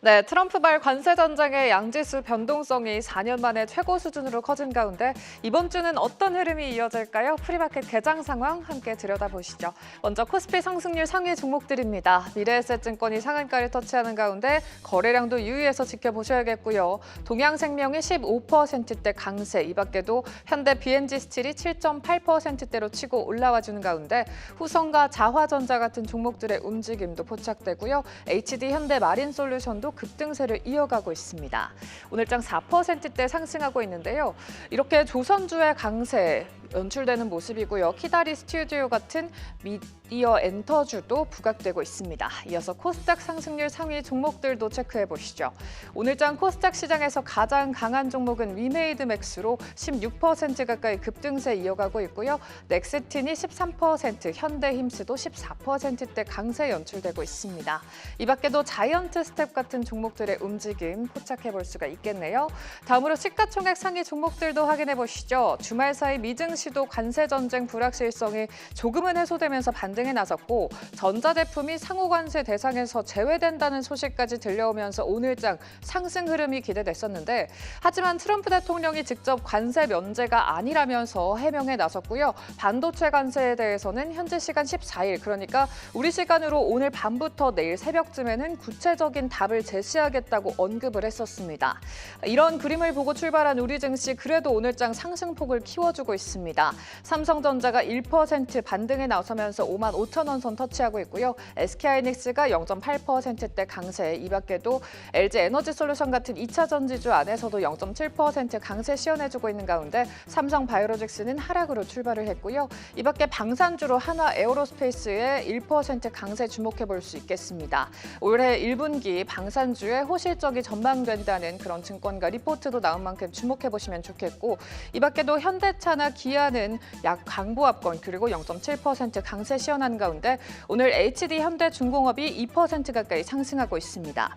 네, 트럼프발 관세 전쟁의 양지수 변동성이 4년 만에 최고 수준으로 커진 가운데 이번 주는 어떤 흐름이 이어질까요? 프리마켓 개장 상황 함께 들여다보시죠. 먼저 코스피 상승률 상위 종목들입니다. 미래에셋증권이 상한가를 터치하는 가운데 거래량도 유의해서 지켜보셔야겠고요. 동양생명이 15%대 강세, 이 밖에도 현대 BNG 스틸이 7.8%대로 치고 올라와주는 가운데 후성과 자화전자 같은 종목들의 움직임도 포착되고요. HD 현대 마린솔루션도 급등세를 이어가고 있습니다. 오늘장 4%대 상승하고 있는데요. 이렇게 조선주의 강세 연출되는 모습이고요. 키다리 스튜디오 같은 미디어 엔터주도 부각되고 있습니다. 이어서 코스닥 상승률 상위 종목들도 체크해 보시죠. 오늘장 코스닥 시장에서 가장 강한 종목은 위메이드 맥스로 16% 가까이 급등세 이어가고 있고요. 넥스틴이 13%, 현대힘스도 14%대 강세 연출되고 있습니다. 이 밖에도 자이언트 스텝 같은 종목들의 움직임 포착해 볼 수가 있겠네요. 다음으로 시가총액 상위 종목들도 확인해 보시죠. 주말 사이 미증시도 관세 전쟁 불확실성이 조금은 해소되면서 반등에 나섰고 전자제품이 상호관세 대상에서 제외된다는 소식까지 들려오면서 오늘장 상승 흐름이 기대됐었는데 하지만 트럼프 대통령이 직접 관세 면제가 아니라면서 해명에 나섰고요. 반도체 관세에 대해서는 현재 시간 14일 그러니까 우리 시간으로 오늘 밤부터 내일 새벽쯤에는 구체적인 답을 제시하겠다고 언급을 했었습니다. 이런 그림을 보고 출발한 우리 증시 그래도 오늘장 상승폭을 키워주고 있습니다. 삼성전자가 1% 반등에 나서면서 5만 5천 원 선 터치하고 있고요. SK하이닉스가 0.8%대 강세, 이 밖에도 LG에너지솔루션 같은 2차 전지주 안에서도 0.7% 강세 시연해주고 있는 가운데 삼성바이오로직스는 하락으로 출발을 했고요. 이 밖에 방산주로 한화 에어로스페이스의 1% 강세 주목해 볼 수 있겠습니다. 올해 1분기 방산주의 호실적이 전망된다는 그런 증권가 리포트도 나온 만큼 주목해 보시면 좋겠고 이 밖에도 현대차나 기아는 약 강보합권 그리고 0.7% 강세 시연한 가운데 오늘 HD 현대중공업이 2% 가까이 상승하고 있습니다.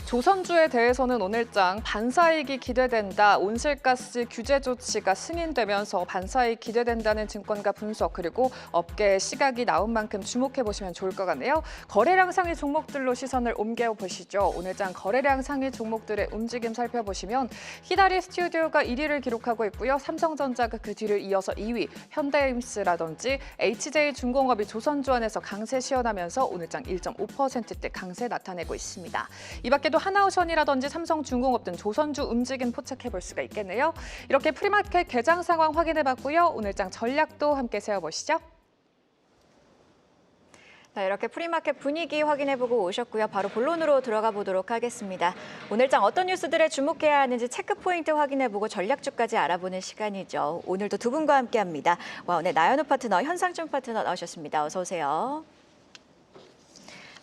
조선주에 대해서는 오늘장 반사이익이 기대된다, 온실가스 규제 조치가 승인되면서 반사이익 기대된다는 증권가 분석 그리고 업계의 시각이 나온 만큼 주목해 보시면 좋을 것 같네요. 거래량 상위 종목들로 시선을 옮겨 보시죠. 오늘장 거래량 상위 종목들의 움직임 살펴보시면 히다리 스튜디오가 1위를 기록하고 있고요. 삼성전자가 그 뒤를 이어서 2위, 현대임스라든지 HJ중공업이 조선주 안에서 강세 시연하면서 오늘장 1.5%대 강세 나타내고 있습니다. 이 밖에도 하나오션이라든지 삼성중공업 등 조선주 움직임 포착해 볼 수가 있겠네요. 이렇게 프리마켓 개장 상황 확인해 봤고요. 오늘장 전략도 함께 세워보시죠. 자, 이렇게 프리마켓 분위기 확인해보고 오셨고요. 바로 본론으로 들어가 보도록 하겠습니다. 오늘장 어떤 뉴스들에 주목해야 하는지 체크포인트 확인해보고 전략주까지 알아보는 시간이죠. 오늘도 두 분과 함께합니다. 오늘 나연우 파트너, 현상준 파트너 나오셨습니다. 어서 오세요.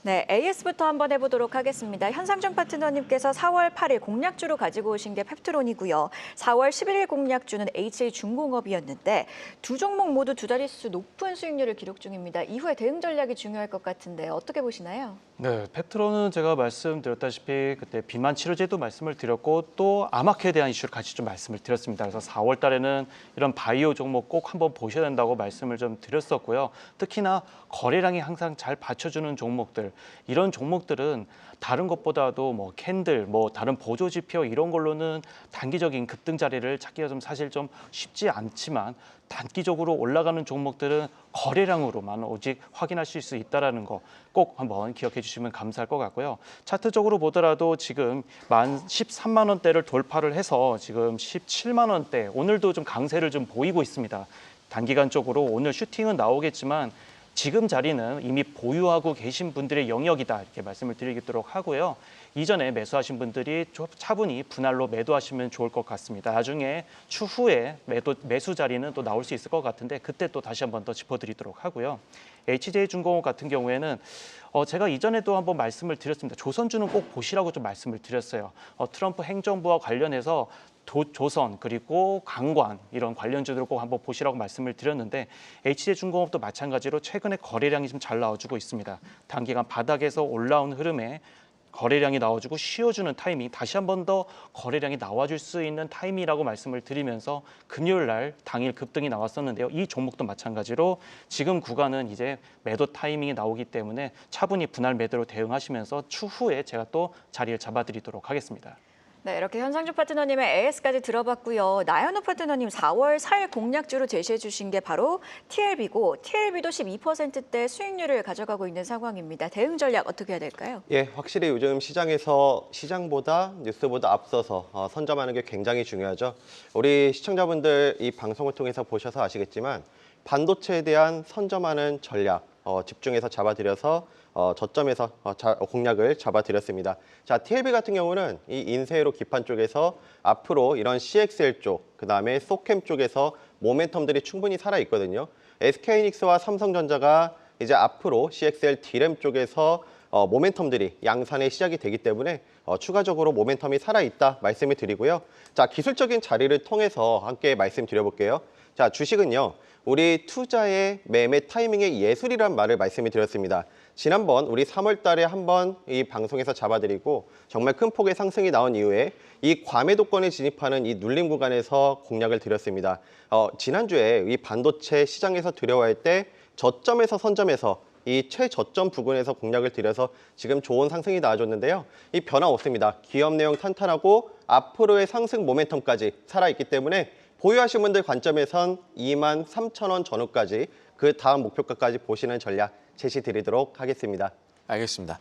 네, AS부터 한번 해보도록 하겠습니다. 현상준 파트너님께서 4월 8일 공략주로 가지고 오신 게 펩트론이고요. 4월 11일 공략주는 HJ중공업이었는데 두 종목 모두 두 자릿수 높은 수익률을 기록 중입니다. 이후에 대응 전략이 중요할 것 같은데 어떻게 보시나요? 네, 펩트론은 제가 말씀드렸다시피 그때 비만 치료제도 말씀을 드렸고 또 암학회에 대한 이슈를 같이 좀 말씀을 드렸습니다. 그래서 4월 달에는 이런 바이오 종목 꼭 한번 보셔야 된다고 말씀을 좀 드렸었고요. 특히나 거래량이 항상 잘 받쳐주는 종목들, 이런 종목들은 다른 것보다도 뭐 캔들, 뭐 다른 보조 지표 이런 걸로는 단기적인 급등 자리를 찾기가 좀 사실 좀 쉽지 않지만 단기적으로 올라가는 종목들은 거래량으로만 오직 확인하실 수 있다는 거 꼭 한번 기억해 주시면 감사할 것 같고요. 차트적으로 보더라도 지금 13만 원대를 돌파를 해서 지금 17만 원대, 오늘도 좀 강세를 좀 보이고 있습니다. 단기간적으로 오늘 슈팅은 나오겠지만 지금 자리는 이미 보유하고 계신 분들의 영역이다 이렇게 말씀을 드리도록 하고요. 이전에 매수하신 분들이 좀 차분히 분할로 매도하시면 좋을 것 같습니다. 나중에 추후에 매수 자리는 또 나올 수 있을 것 같은데 그때 또 다시 한번 더 짚어드리도록 하고요. HJ중공업 같은 경우에는 제가 이전에도 한번 말씀을 드렸습니다. 조선주는 꼭 보시라고 좀 말씀을 드렸어요. 트럼프 행정부와 관련해서 조선 그리고 강관 이런 관련주들을 꼭 한번 보시라고 말씀을 드렸는데 HJ중공업도 마찬가지로 최근에 거래량이 좀 잘 나와주고 있습니다. 단기간 바닥에서 올라온 흐름에 거래량이 나와주고 쉬어주는 타이밍, 다시 한 번 더 거래량이 나와줄 수 있는 타이밍이라고 말씀을 드리면서 금요일 날 당일 급등이 나왔었는데요. 이 종목도 마찬가지로 지금 구간은 이제 매도 타이밍이 나오기 때문에 차분히 분할 매도로 대응하시면서 추후에 제가 또 자리를 잡아드리도록 하겠습니다. 네, 이렇게 현상주 파트너님의 AS까지 들어봤고요. 나연호 파트너님 4월 4일 공략주로 제시해 주신 게 바로 TLB고 TLB도 12%대 수익률을 가져가고 있는 상황입니다. 대응 전략 어떻게 해야 될까요? 예, 확실히 요즘 시장에서 시장보다 뉴스보다 앞서서 선점하는 게 굉장히 중요하죠. 우리 시청자분들 이 방송을 통해서 보셔서 아시겠지만 반도체에 대한 선점하는 전략 집중해서 잡아드려서 저점에서 공략을 잡아드렸습니다. 자, TLB 같은 경우는 이 인세로 기판 쪽에서 앞으로 이런 CXL 쪽, 그다음에 소캠 쪽에서 모멘텀들이 충분히 살아 있거든요. SK하이닉스와 삼성전자가 이제 앞으로 CXL D램 쪽에서 모멘텀들이 양산의 시작이 되기 때문에 추가적으로 모멘텀이 살아있다 말씀을 드리고요. 자, 기술적인 자리를 통해서 함께 말씀드려볼게요. 자, 주식은요. 우리 투자의 매매 타이밍의 예술이란 말을 말씀을 드렸습니다. 지난번 우리 3월 달에 한번 이 방송에서 잡아드리고 정말 큰 폭의 상승이 나온 이후에 이 과매도권에 진입하는 이 눌림 구간에서 공략을 드렸습니다. 지난주에 이 반도체 시장에서 들여와할 때 저점에서 선점에서 이 최저점 부근에서 공략을 드려서 지금 좋은 상승이 나와줬는데요. 이 변화 없습니다. 기업 내용 탄탄하고 앞으로의 상승 모멘텀까지 살아있기 때문에 보유하신 분들 관점에선 23,000원 전후까지 그 다음 목표가까지 보시는 전략 제시 드리도록 하겠습니다. 알겠습니다.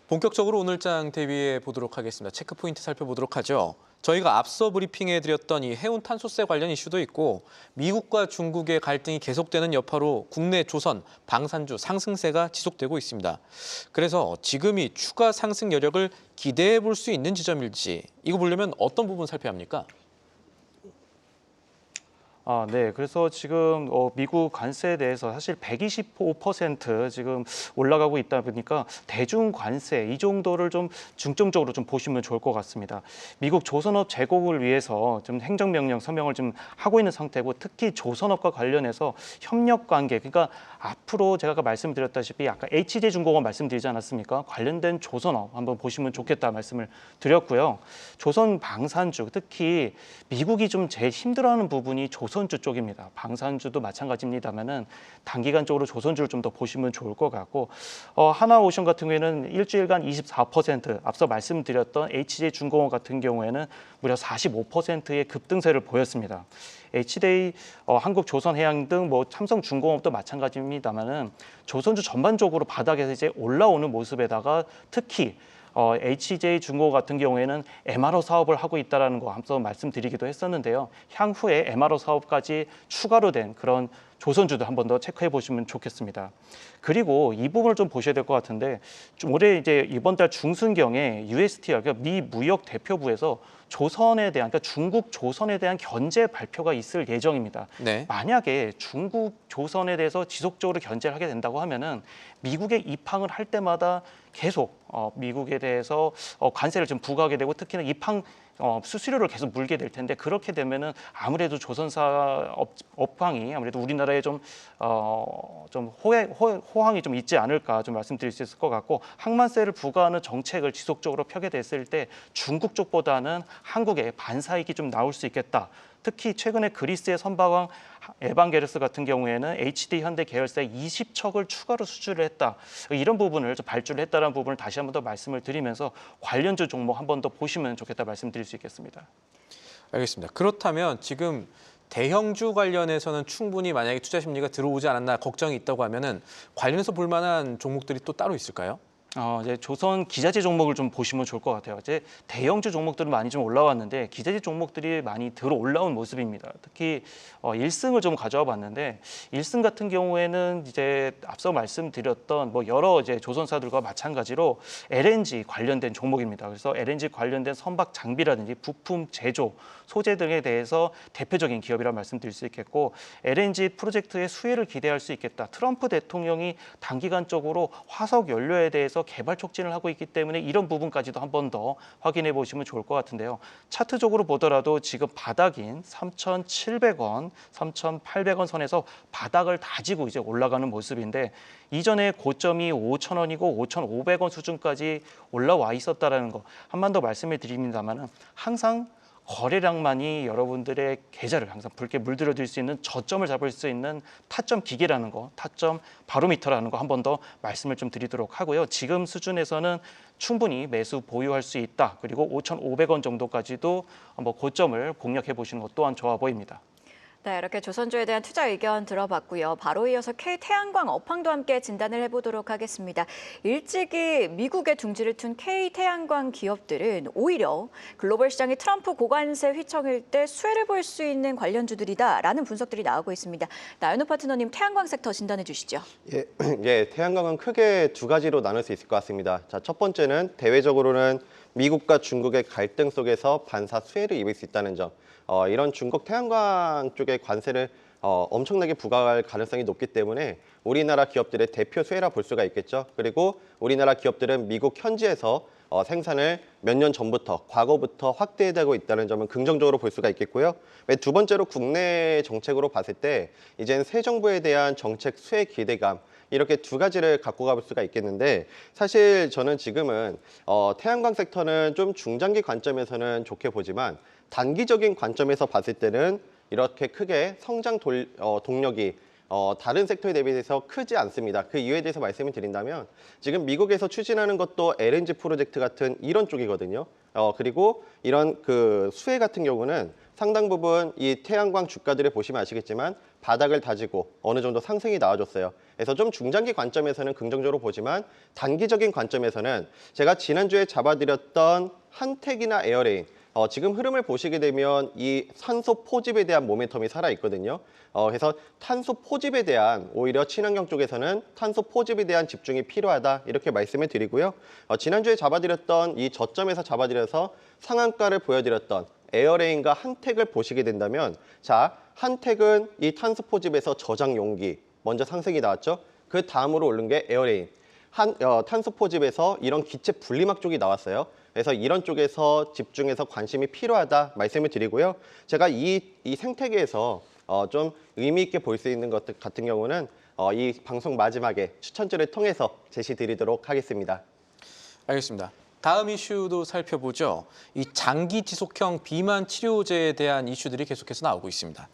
본격적으로 오늘장 대비해 보도록 하겠습니다. 체크 포인트 살펴보도록 하죠. 저희가 앞서 브리핑해 드렸던 이 해운 탄소세 관련 이슈도 있고 미국과 중국의 갈등이 계속되는 여파로 국내 조선, 방산주 상승세가 지속되고 있습니다. 그래서 지금이 추가 상승 여력을 기대해 볼 수 있는 지점일지 이거 보려면 어떤 부분 살펴야 합니까? 네. 그래서 지금 미국 관세에 대해서 사실 125% 지금 올라가고 있다 보니까 대중 관세 이 정도를 좀 중점적으로 좀 보시면 좋을 것 같습니다. 미국 조선업 제국을 위해서 좀 행정명령 서명을 좀 하고 있는 상태고 특히 조선업과 관련해서 협력 관계 그러니까 앞으로 제가 아까 말씀드렸다시피 아까 HJ중공업 말씀드리지 않았습니까? 관련된 조선업 한번 보시면 좋겠다 말씀을 드렸고요. 조선 방산주 특히 미국이 좀 제일 힘들어하는 부분이 조선주 쪽입니다. 방산주도 마찬가지입니다만은 단기간적으로 조선주를 좀 더 보시면 좋을 것 같고 하나오션 같은 경우에는 일주일간 24% 앞서 말씀드렸던 HJ중공업 같은 경우에는 무려 45%의 급등세를 보였습니다. HDA, 한국조선해양 등 뭐 삼성중공업도 마찬가지입니다만은 조선주 전반적으로 바닥에서 이제 올라오는 모습에다가 특히 HJ중공업 같은 경우에는 MRO 사업을 하고 있다는 거 앞서 말씀드리기도 했었는데요. 향후에 MRO 사업까지 추가로 된 그런 조선주도 한 번 더 체크해 보시면 좋겠습니다. 그리고 이 부분을 좀 보셔야 될 것 같은데 좀 올해 이제 이번 달 중순경에 USTR 그러니까 미 무역 대표부에서 조선에 대한 그러니까 중국 조선에 대한 견제 발표가 있을 예정입니다. 네. 만약에 중국 조선에 대해서 지속적으로 견제를 하게 된다고 하면은 미국에 입항을 할 때마다 계속 미국에 대해서 관세를 좀 부과하게 되고 특히나 입항 수수료를 계속 물게 될 텐데 그렇게 되면은 아무래도 조선사 업황이 아무래도 우리나라에 좀 호황이 좀 있지 않을까 좀 말씀드릴 수 있을 것 같고 항만세를 부과하는 정책을 지속적으로 펴게 됐을 때 중국 쪽보다는 한국에 반사이익이 좀 나올 수 있겠다. 특히 최근에 그리스의 선박왕 에반게르스 같은 경우에는 HD 현대 계열사에 20척을 추가로 수주를 했다. 이런 부분을 좀 발주를 했다는 부분을 다시 한 번 더 말씀을 드리면서 관련주 종목 한 번 더 보시면 좋겠다 말씀드릴 수 있겠습니다. 알겠습니다. 그렇다면 지금 대형주 관련해서는 충분히 만약에 투자 심리가 들어오지 않았나 걱정이 있다고 하면은 관련해서 볼 만한 종목들이 또 따로 있을까요? 이제 조선 기자재 종목을 좀 보시면 좋을 것 같아요. 이제 대형주 종목들은 많이 좀 올라왔는데 기자재 종목들이 많이 들어 올라온 모습입니다. 특히 1승을 좀 가져와 봤는데 1승 같은 경우에는 이제 앞서 말씀드렸던 뭐 여러 이제 조선사들과 마찬가지로 LNG 관련된 종목입니다. 그래서 LNG 관련된 선박 장비라든지 부품 제조, 소재 등에 대해서 대표적인 기업이라 말씀드릴 수 있겠고 LNG 프로젝트의 수혜를 기대할 수 있겠다. 트럼프 대통령이 단기간적으로 화석 연료에 대해서 통해서 개발 촉진을 하고 있기 때문에 이런 부분까지도 한 번 더 확인해 보시면 좋을 것 같은데요. 차트적으로 보더라도 지금 바닥인 3,700원, 3,800원 선에서 바닥을 다지고 이제 올라가는 모습인데 이전에 고점이 5,000원이고 5,500원 수준까지 올라와 있었다라는 거 한 번 더 말씀을 드립니다만은 항상 거래량만이 여러분들의 계좌를 항상 붉게 물들여줄 수 있는 저점을 잡을 수 있는 타점 기계라는 거, 타점 바로미터라는 거 한 번 더 말씀을 좀 드리도록 하고요. 지금 수준에서는 충분히 매수 보유할 수 있다. 그리고 5,500원 정도까지도 한번 고점을 공략해 보시는 것 또한 좋아 보입니다. 네, 이렇게 조선주에 대한 투자 의견 들어봤고요. 바로 이어서 K태양광 업황도 함께 진단을 해보도록 하겠습니다. 일찍이 미국에 둥지를 둔 K태양광 기업들은 오히려 글로벌 시장이 트럼프 고관세 휘청일 때 수혜를 볼 수 있는 관련주들이다라는 분석들이 나오고 있습니다. 나연호 파트너님, 태양광 섹터 진단해 주시죠. 예, 태양광은 크게 두 가지로 나눌 수 있을 것 같습니다. 자, 첫 번째는 대외적으로는 미국과 중국의 갈등 속에서 반사 수혜를 입을 수 있다는 점. 이런 중국 태양광 쪽의 관세를 엄청나게 부과할 가능성이 높기 때문에 우리나라 기업들의 대표 수혜라 볼 수가 있겠죠. 그리고 우리나라 기업들은 미국 현지에서 생산을 몇 년 전부터, 과거부터 확대되고 있다는 점은 긍정적으로 볼 수가 있겠고요. 두 번째로 국내 정책으로 봤을 때 이제는 새 정부에 대한 정책 수혜 기대감, 이렇게 두 가지를 갖고 가볼 수가 있겠는데 사실 저는 지금은 태양광 섹터는 좀 중장기 관점에서는 좋게 보지만 단기적인 관점에서 봤을 때는 이렇게 크게 성장 동력이 다른 섹터에 대비해서 크지 않습니다. 그 이유에 대해서 말씀을 드린다면 지금 미국에서 추진하는 것도 LNG 프로젝트 같은 이런 쪽이거든요. 그리고 이런 그 수혜 같은 경우는 상당 부분 이 태양광 주가들을 보시면 아시겠지만 바닥을 다지고 어느 정도 상승이 나와줬어요. 그래서 좀 중장기 관점에서는 긍정적으로 보지만 단기적인 관점에서는 제가 지난주에 잡아드렸던 한택이나 에어레인 지금 흐름을 보시게 되면 이 탄소 포집에 대한 모멘텀이 살아있거든요. 그래서 탄소 포집에 대한 오히려 친환경 쪽에서는 탄소 포집에 대한 집중이 필요하다 이렇게 말씀을 드리고요. 지난주에 잡아드렸던 이 저점에서 잡아드려서 상한가를 보여드렸던 에어레인과 한택을 보시게 된다면 자, 한택은 이 탄소 포집에서 저장 용기 먼저 상승이 나왔죠. 그 다음으로 오른 게 에어레인. 탄소 포집에서 이런 기체 분리막 쪽이 나왔어요. 그래서 이런 쪽에서 집중해서 관심이 필요하다 말씀을 드리고요. 제가 이 생태계에서 좀 의미 있게 볼 수 있는 것 같은 경우는 이 방송 마지막에 추천주를 통해서 제시드리도록 하겠습니다. 알겠습니다. 다음 이슈도 살펴보죠. 이 장기 지속형 비만 치료제에 대한 이슈들이 계속해서 나오고 있습니다.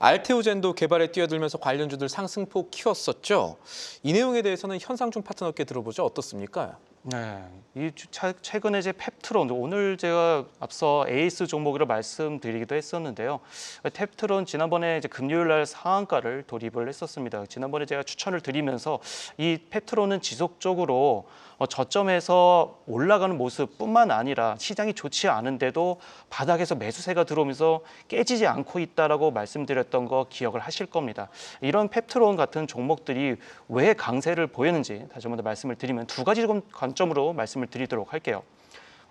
알테오젠도 개발에 뛰어들면서 관련주들 상승폭 키웠었죠. 이 내용에 대해서는 현상준 파트너께 들어보죠. 어떻습니까? 네, 최근에 이제 펩트론, 오늘 제가 앞서 에이스 종목으로 말씀드리기도 했었는데요. 펩트론 지난번에 이제 금요일 날 상한가를 돌입을 했었습니다. 지난번에 제가 추천을 드리면서 이 펩트론은 지속적으로 저점에서 올라가는 모습뿐만 아니라 시장이 좋지 않은데도 바닥에서 매수세가 들어오면서 깨지지 않고 있다라고 말씀드렸던 거 기억을 하실 겁니다. 이런 펩트론 같은 종목들이 왜 강세를 보였는지 다시 한 번 더 말씀을 드리면 두 가지 관점으로 말씀을 드리도록 할게요.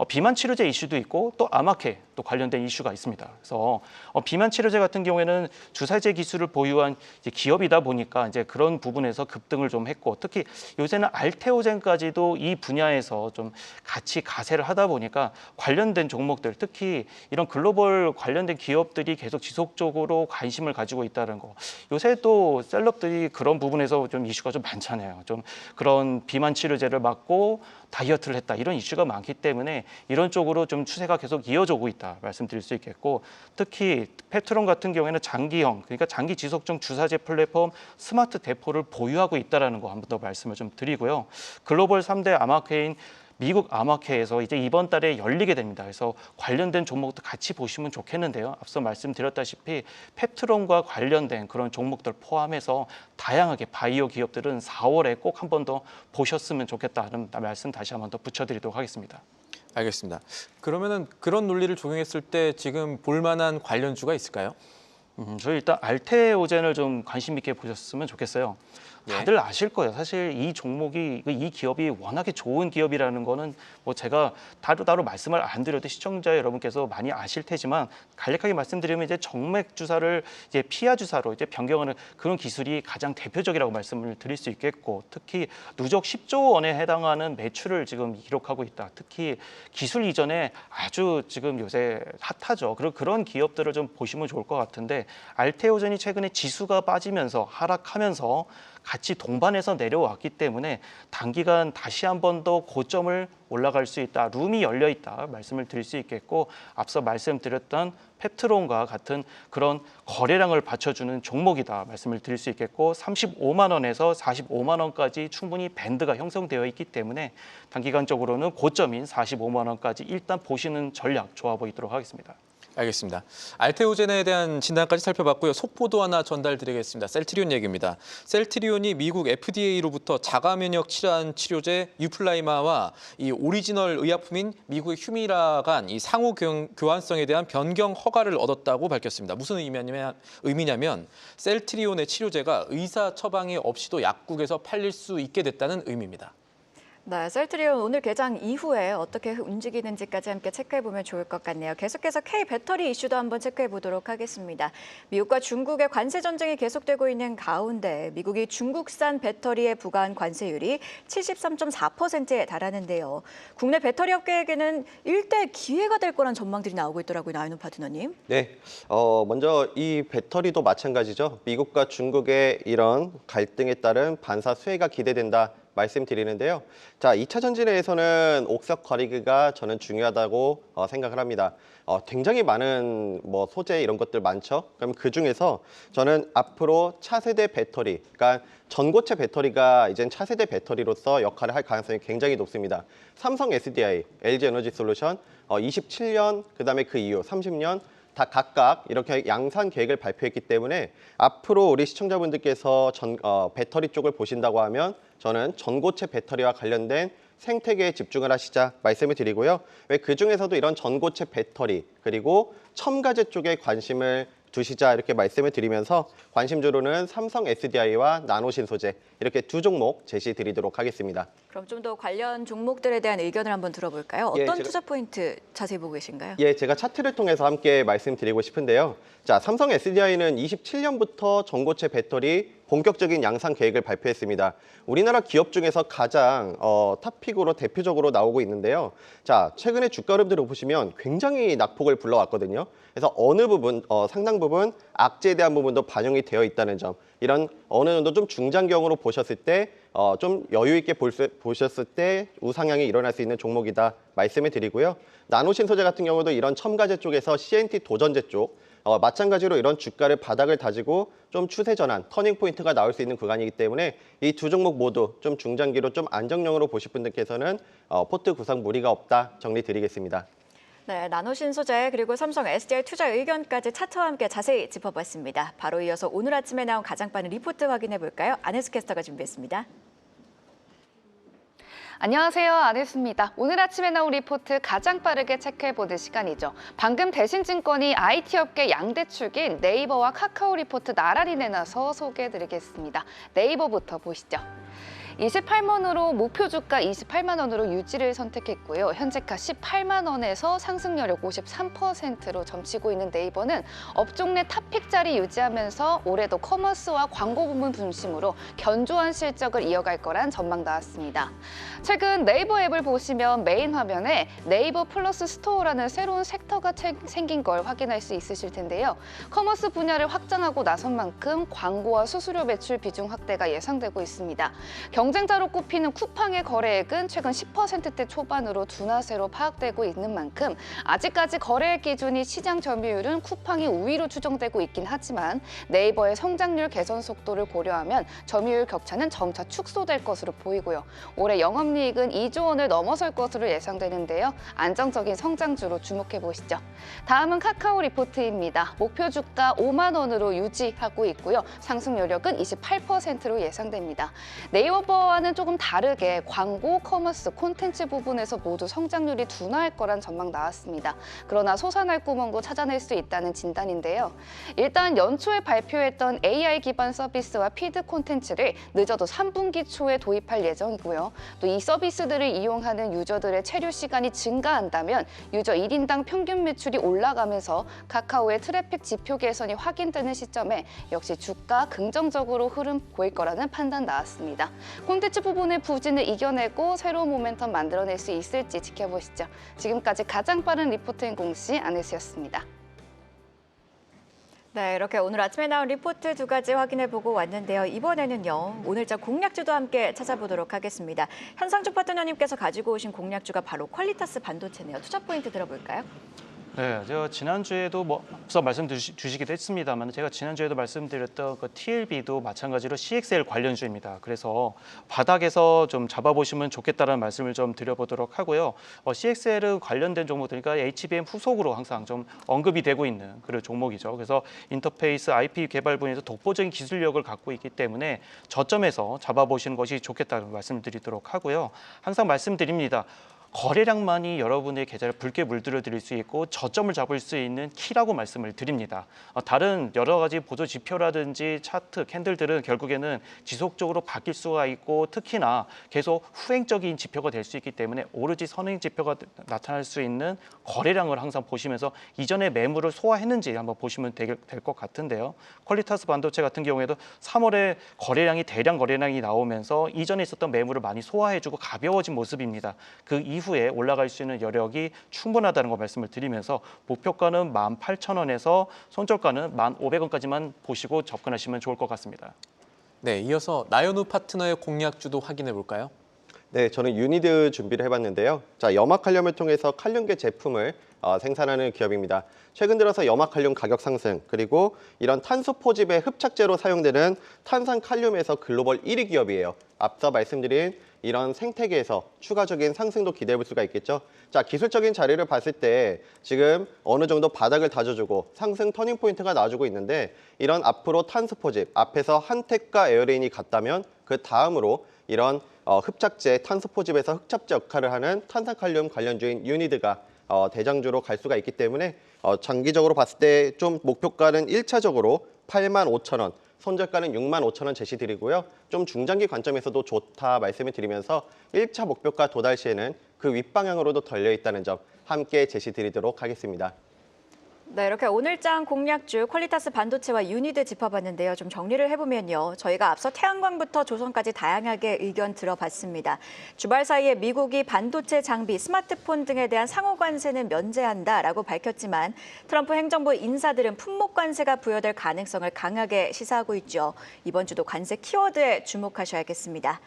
비만 치료제 이슈도 있고 또 아마케 또 관련된 이슈가 있습니다. 그래서 비만 치료제 같은 경우에는 주사제 기술을 보유한 이제 기업이다 보니까 이제 그런 부분에서 급등을 좀 했고 특히 요새는 알테오젠까지도 이 분야에서 좀 같이 가세를 하다 보니까 관련된 종목들 특히 이런 글로벌 관련된 기업들이 계속 지속적으로 관심을 가지고 있다는 거. 요새 또 셀럽들이 그런 부분에서 좀 이슈가 좀 많잖아요. 좀 그런 비만 치료제를 맞고 다이어트를 했다 이런 이슈가 많기 때문에 이런 쪽으로 좀 추세가 계속 이어져 오고 있다 말씀드릴 수 있겠고 특히 펩트론 같은 경우에는 장기형 그러니까 장기 지속적 주사제 플랫폼 스마트 대포를 보유하고 있다는 거 한 번 더 말씀을 좀 드리고요. 글로벌 3대 아마케인 미국 아마케에서 이제 이번 달에 열리게 됩니다. 그래서 관련된 종목도 같이 보시면 좋겠는데요. 앞서 말씀드렸다시피 펩트론과 관련된 그런 종목들 포함해서 다양하게 바이오 기업들은 4월에 꼭 한 번 더 보셨으면 좋겠다는 말씀 다시 한 번 더 붙여드리도록 하겠습니다. 알겠습니다. 그러면은 그런 논리를 적용했을 때 지금 볼만한 관련주가 있을까요? 저희 일단 알테오젠을 좀 관심 있게 보셨으면 좋겠어요. 다들 아실 거예요. 사실 이 종목이 이 기업이 워낙에 좋은 기업이라는 거는 뭐 제가 따로 말씀을 안 드려도 시청자 여러분께서 많이 아실 테지만 간략하게 말씀드리면 이제 정맥 주사를 이제 피하 주사로 이제 변경하는 그런 기술이 가장 대표적이라고 말씀을 드릴 수 있겠고 특히 누적 10조 원에 해당하는 매출을 지금 기록하고 있다. 특히 기술 이전에 아주 지금 요새 핫하죠. 그런 기업들을 좀 보시면 좋을 것 같은데 알테오젠이 최근에 지수가 빠지면서 하락하면서 같이 동반해서 내려왔기 때문에 단기간 다시 한 번 더 고점을 올라갈 수 있다. 룸이 열려 있다. 말씀을 드릴 수 있겠고 앞서 말씀드렸던 페트론과 같은 그런 거래량을 받쳐주는 종목이다. 말씀을 드릴 수 있겠고 35만 원에서 45만 원까지 충분히 밴드가 형성되어 있기 때문에 단기간적으로는 고점인 45만 원까지 일단 보시는 전략 좋아 보이도록 하겠습니다. 알겠습니다. 알테오젠에 대한 진단까지 살펴봤고요. 속보도 하나 전달드리겠습니다. 셀트리온 얘기입니다. 셀트리온이 미국 FDA로부터 자가 면역 질환 치료제 유플라이마와 이 오리지널 의약품인 미국의 휴미라 간 이 상호 교환성에 대한 변경 허가를 얻었다고 밝혔습니다. 무슨 의미냐면 셀트리온의 치료제가 의사 처방이 없이도 약국에서 팔릴 수 있게 됐다는 의미입니다. 네, 셀트리온 오늘 개장 이후에 어떻게 움직이는지까지 함께 체크해보면 좋을 것 같네요. 계속해서 K 배터리 이슈도 한번 체크해보도록 하겠습니다. 미국과 중국의 관세 전쟁이 계속되고 있는 가운데 미국이 중국산 배터리에 부과한 관세율이 73.4%에 달하는데요. 국내 배터리 업계에게는 일대 기회가 될 거란 전망들이 나오고 있더라고요. 나인호 파트너님. 네, 먼저 이 배터리도 마찬가지죠. 미국과 중국의 이런 갈등에 따른 반사 수혜가 기대된다. 말씀드리는데요. 자, 2차 전지내에서는 옥석 거리기가 저는 중요하다고 생각을 합니다. 굉장히 많은 뭐 소재 이런 것들 많죠. 그럼 그 중에서 저는 앞으로 차세대 배터리, 그러니까 전고체 배터리가 이젠 차세대 배터리로서 역할을 할 가능성이 굉장히 높습니다. 삼성 SDI, LG 에너지 솔루션 27년, 그다음에 그 이후 30년 다 각각 이렇게 양산 계획을 발표했기 때문에 앞으로 우리 시청자분들께서 배터리 쪽을 보신다고 하면 저는 전고체 배터리와 관련된 생태계에 집중을 하시자 말씀을 드리고요. 왜 그중에서도 이런 전고체 배터리 그리고 첨가제 쪽에 관심을 두시자 이렇게 말씀을 드리면서 관심주로는 삼성 SDI와 나노신소재 이렇게 두 종목 제시 드리도록 하겠습니다. 그럼 좀 더 관련 종목들에 대한 의견을 한번 들어볼까요? 예, 어떤 투자 포인트 자세히 보고 계신가요? 예, 제가 차트를 통해서 함께 말씀드리고 싶은데요. 자, 삼성 SDI는 27년부터 전고체 배터리 본격적인 양산 계획을 발표했습니다. 우리나라 기업 중에서 가장 탑픽으로 대표적으로 나오고 있는데요. 자, 최근에 주가 흐름들을 보시면 굉장히 낙폭을 불러왔거든요. 그래서 어느 부분, 상당 부분 악재에 대한 부분도 반영이 되어 있다는 점, 이런 어느 정도 좀 중장기형으로 보셨을 때 좀 여유 있게 보셨을 때 우상향이 일어날 수 있는 종목이다 말씀을 드리고요. 나노신소재 같은 경우도 이런 첨가제 쪽에서 CNT 도전제 쪽 마찬가지로 이런 주가를 바닥을 다지고 좀 추세 전환, 터닝 포인트가 나올 수 있는 구간이기 때문에 이 두 종목 모두 좀 중장기로 좀 안정형으로 보실 분들께서는 포트 구성 무리가 없다 정리 드리겠습니다. 네, 나노신소재 그리고 삼성 SDI 투자 의견까지 차트와 함께 자세히 짚어봤습니다. 바로 이어서 오늘 아침에 나온 가장 빠른 리포트 확인해 볼까요? 안혜수 캐스터가 준비했습니다. 안녕하세요. 안혜수입니다. 오늘 아침에 나온 리포트 가장 빠르게 체크해보는 시간이죠. 방금 대신증권이 IT 업계 양대축인 네이버와 카카오 리포트 나란히 내놔서 소개해드리겠습니다. 네이버부터 보시죠. 28만 원으로 목표 주가 28만 원으로 유지를 선택했고요. 현재가 18만 원에서 상승 여력 53%로 점치고 있는 네이버는 업종 내 탑픽 자리 유지하면서 올해도 커머스와 광고 부문 중심으로 견조한 실적을 이어갈 거란 전망 나왔습니다. 최근 네이버 앱을 보시면 메인 화면에 네이버 플러스 스토어라는 새로운 섹터가 생긴 걸 확인할 수 있으실 텐데요. 커머스 분야를 확장하고 나선 만큼 광고와 수수료 매출 비중 확대가 예상되고 있습니다. 경쟁자로 꼽히는 쿠팡의 거래액은 최근 10%대 초반으로 둔화세로 파악되고 있는 만큼 아직까지 거래액 기준이 시장 점유율은 쿠팡이 우위로 추정되고 있긴 하지만 네이버의 성장률 개선 속도를 고려하면 점유율 격차는 점차 축소될 것으로 보이고요. 올해 영업이익은 2조 원을 넘어설 것으로 예상되는데요. 안정적인 성장주로 주목해 보시죠. 다음은 카카오 리포트입니다. 목표 주가 5만 원으로 유지하고 있고요. 상승 여력은 28%로 예상됩니다. 네이버 예상했던 조금 다르게 광고, 커머스, 콘텐츠 부분에서 모두 성장률이 둔화할 거란 전망 나왔습니다. 그러나 솟아날 구멍도 찾아낼 수 있다는 진단인데요. 일단 연초에 발표했던 AI 기반 서비스와 피드 콘텐츠를 늦어도 3분기 초에 도입할 예정이고요. 또 이 서비스들을 이용하는 유저들의 체류 시간이 증가한다면 유저 1인당 평균 매출이 올라가면서 카카오의 트래픽 지표 개선이 확인되는 시점에 역시 주가 긍정적으로 흐름 보일 거라는 판단 나왔습니다. 콘텐츠 부분의 부진을 이겨내고 새로운 모멘텀 만들어낼 수 있을지 지켜보시죠. 지금까지 가장 빠른 리포트인 공시 안혜수였습니다. 네, 이렇게 오늘 아침에 나온 리포트 두 가지 확인해보고 왔는데요. 이번에는요, 오늘장 공략주도 함께 찾아보도록 하겠습니다. 현상주 파트너님께서 가지고 오신 공략주가 바로 퀄리타스 반도체네요. 투자 포인트 들어볼까요? 네, 제가 지난주에도 앞서 말씀 주시기도 했습니다만 제가 지난주에도 말씀드렸던 그 TLB도 마찬가지로 CXL 관련주입니다. 그래서 바닥에서 좀 잡아보시면 좋겠다는 말씀을 좀 드려보도록 하고요. CXL 관련된 종목들이니까 HBM 후속으로 항상 좀 언급이 되고 있는 그런 종목이죠. 그래서 인터페이스 IP 개발 분야에서 독보적인 기술력을 갖고 있기 때문에 저점에서 잡아보시는 것이 좋겠다는 말씀을 드리도록 하고요. 항상 말씀드립니다. 거래량만이 여러분의 계좌를 붉게 물들여 드릴 수 있고 저점을 잡을 수 있는 키라고 말씀을 드립니다. 다른 여러 가지 보조 지표라든지 차트, 캔들들은 결국에는 지속적으로 바뀔 수가 있고 특히나 계속 후행적인 지표가 될 수 있기 때문에 오로지 선행 지표가 나타날 수 있는 거래량을 항상 보시면서 이전에 매물을 소화했는지 한번 보시면 될 것 같은데요. 퀄리타스 반도체 같은 경우에도 3월에 대량 거래량이 나오면서 이전에 있었던 매물을 많이 소화해주고 가벼워진 모습입니다. 그 이후에 올라갈 수 있는 여력이 충분하다는 거 말씀을 드리면서 목표가는 18,000원에서 손절가는 1,500원까지만 보시고 접근하시면 좋을 것 같습니다. 네, 이어서 나연우 파트너의 공략주도 확인해 볼까요? 네, 저는 유니드 준비를 해봤는데요. 자, 염화칼륨을 통해서 칼륨계 제품을 생산하는 기업입니다. 최근 들어서 염화칼륨 가격 상승, 그리고 이런 탄소 포집의 흡착제로 사용되는 탄산칼륨에서 글로벌 1위 기업이에요. 앞서 말씀드린 이런 생태계에서 추가적인 상승도 기대해 볼 수가 있겠죠. 자, 기술적인 자리를 봤을 때 지금 어느 정도 바닥을 다져주고 상승 터닝 포인트가 나와주고 있는데 이런 앞으로 탄소 포집, 앞에서 한택과 에어레인이 같다면 그 다음으로 이런 흡착제, 탄소 포집에서 흡착제 역할을 하는 탄산칼륨 관련주인 유니드가 대장주로 갈 수가 있기 때문에 장기적으로 봤을 때 좀 목표가는 1차적으로 85,000원, 손절가는 65,000원 제시드리고요. 좀 중장기 관점에서도 좋다 말씀을 드리면서 1차 목표가 도달 시에는 그 윗방향으로도 덜려 있다는 점 함께 제시드리도록 하겠습니다. 네, 이렇게 오늘장 공략주 퀄리타스 반도체와 유니드 짚어봤는데요. 좀 정리를 해보면요. 저희가 앞서 태양광부터 조선까지 다양하게 의견 들어봤습니다. 주말 사이에 미국이 반도체 장비, 스마트폰 등에 대한 상호 관세는 면제한다라고 밝혔지만 트럼프 행정부 인사들은 품목 관세가 부여될 가능성을 강하게 시사하고 있죠. 이번 주도 관세 키워드에 주목하셔야겠습니다.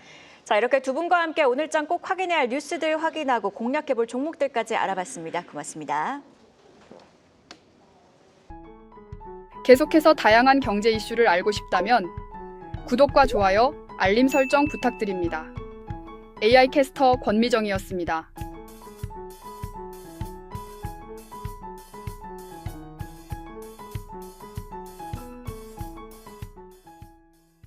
자, 이렇게 두 분과 함께 오늘장 꼭 확인해야 할 뉴스들 확인하고 공략해볼 종목들까지 알아봤습니다. 고맙습니다. 계속해서 다양한 경제 이슈를 알고 싶다면 구독과 좋아요, 알림 설정 부탁드립니다. AI 캐스터 권미정이었습니다.